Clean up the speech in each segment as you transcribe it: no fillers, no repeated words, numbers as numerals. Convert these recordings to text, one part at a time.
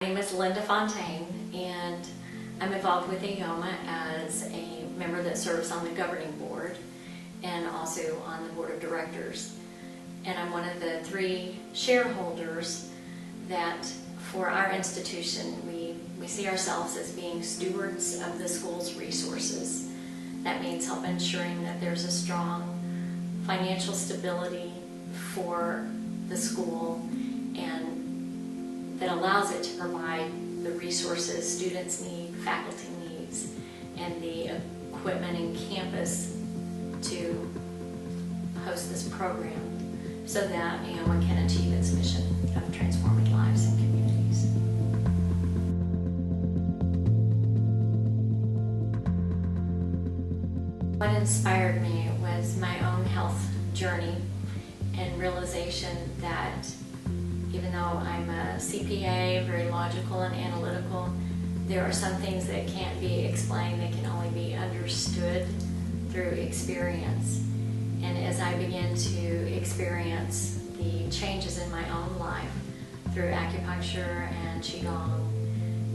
My name is Linda Fontaine, and I'm involved with Aoma as a member that serves on the governing board and also on the board of directors. And I'm one of the 3 shareholders that for our institution we see ourselves as being stewards of the school's resources. That means help ensuring that there's a strong financial stability for the school and that allows it to provide the resources students need, faculty needs, and the equipment and campus to host this program so that Aoma can achieve its mission of transforming lives and communities. What inspired me was my own health journey and realization that even though I'm a CPA, very logical and analytical, there are some things that can't be explained, they can only be understood through experience. And as I began to experience the changes in my own life through acupuncture and Qigong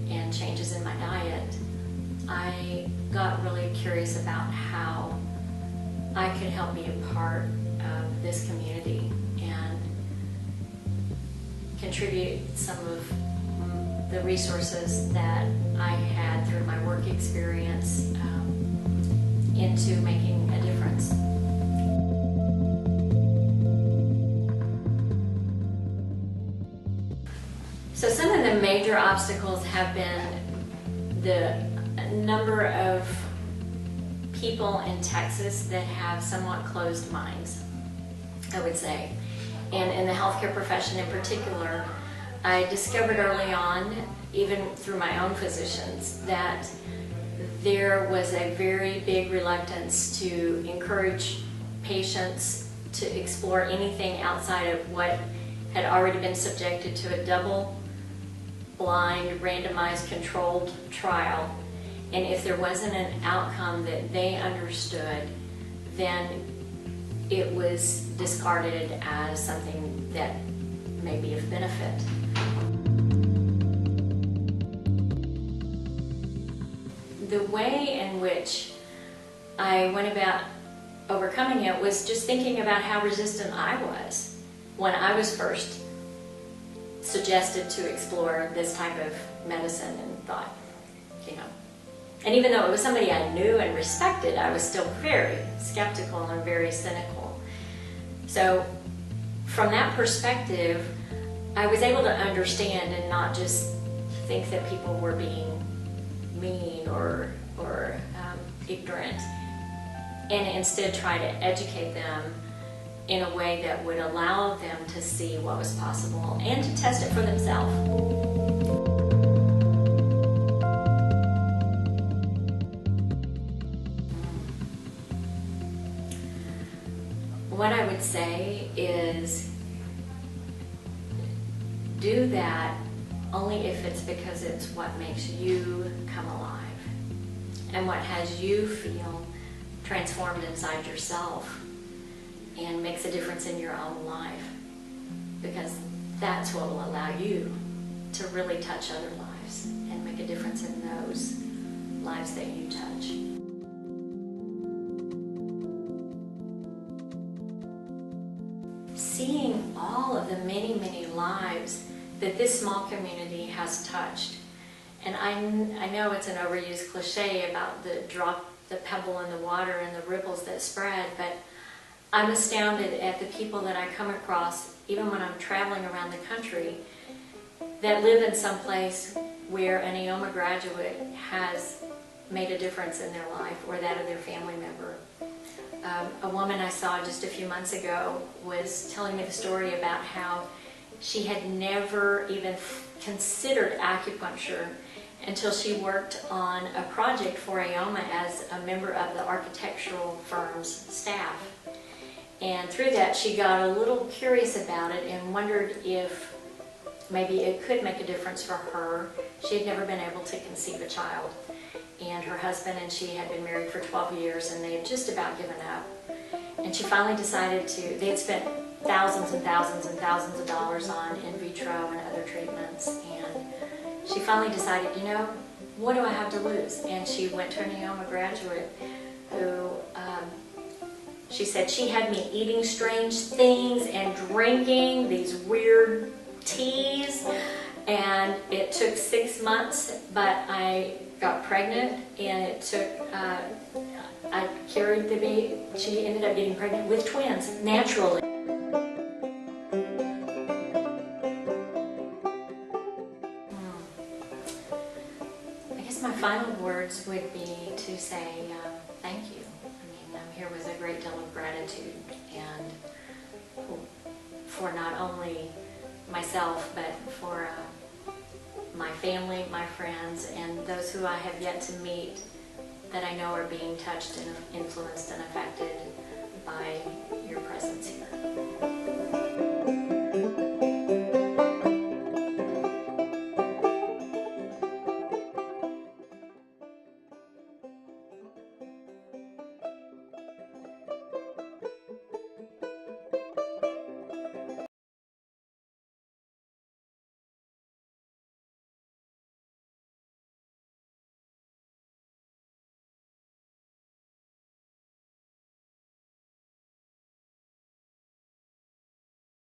and changes in my diet, I got really curious about how I could help be a part of this community and contribute some of the resources that I had through my work experience into making a difference. So some of the major obstacles have been the number of people in Texas that have somewhat closed minds, I would say. And in the healthcare profession in particular, I discovered early on, even through my own physicians, that there was a very big reluctance to encourage patients to explore anything outside of what had already been subjected to a double-blind, randomized, controlled trial. And if there wasn't an outcome that they understood, then it was discarded as something that may be of benefit. The way in which I went about overcoming it was just thinking about how resistant I was when I was first suggested to explore this type of medicine and thought, and even though it was somebody I knew and respected, I was still very skeptical and very cynical. So from that perspective, I was able to understand and not just think that people were being mean or ignorant, and instead try to educate them in a way that would allow them to see what was possible and to test it for themselves. What I would say is do that only if it's because it's what makes you come alive and what has you feel transformed inside yourself and makes a difference in your own life, because that's what will allow you to really touch other lives and make a difference in those lives that you touch. Seeing all of the many, many lives that this small community has touched. And I know it's an overused cliche about the pebble in the water and the ripples that spread, but I'm astounded at the people that I come across, even when I'm traveling around the country, that live in some place where an Aoma graduate has made a difference in their life or that of their family member. A woman I saw just a few months ago was telling me the story about how she had never even considered acupuncture until she worked on a project for Aoma as a member of the architectural firm's staff. And through that she got a little curious about it and wondered if maybe it could make a difference for her. She had never been able to conceive a child. And her husband and she had been married for 12 years and they had just about given up. And she finally decided they had spent thousands and thousands and thousands of dollars on in vitro and other treatments. And she finally decided, you know, what do I have to lose? And she went to an Aoma graduate who, she said she had me eating strange things and drinking these weird teas, and it took 6 months, but I got pregnant, and it took, I carried the baby. She ended up getting pregnant with twins, naturally. I guess my final words would be to say thank you. I mean, I'm here with a great deal of gratitude, and for not only myself, but for my family, my friends, and those who I have yet to meet that I know are being touched and influenced and affected by your presence here.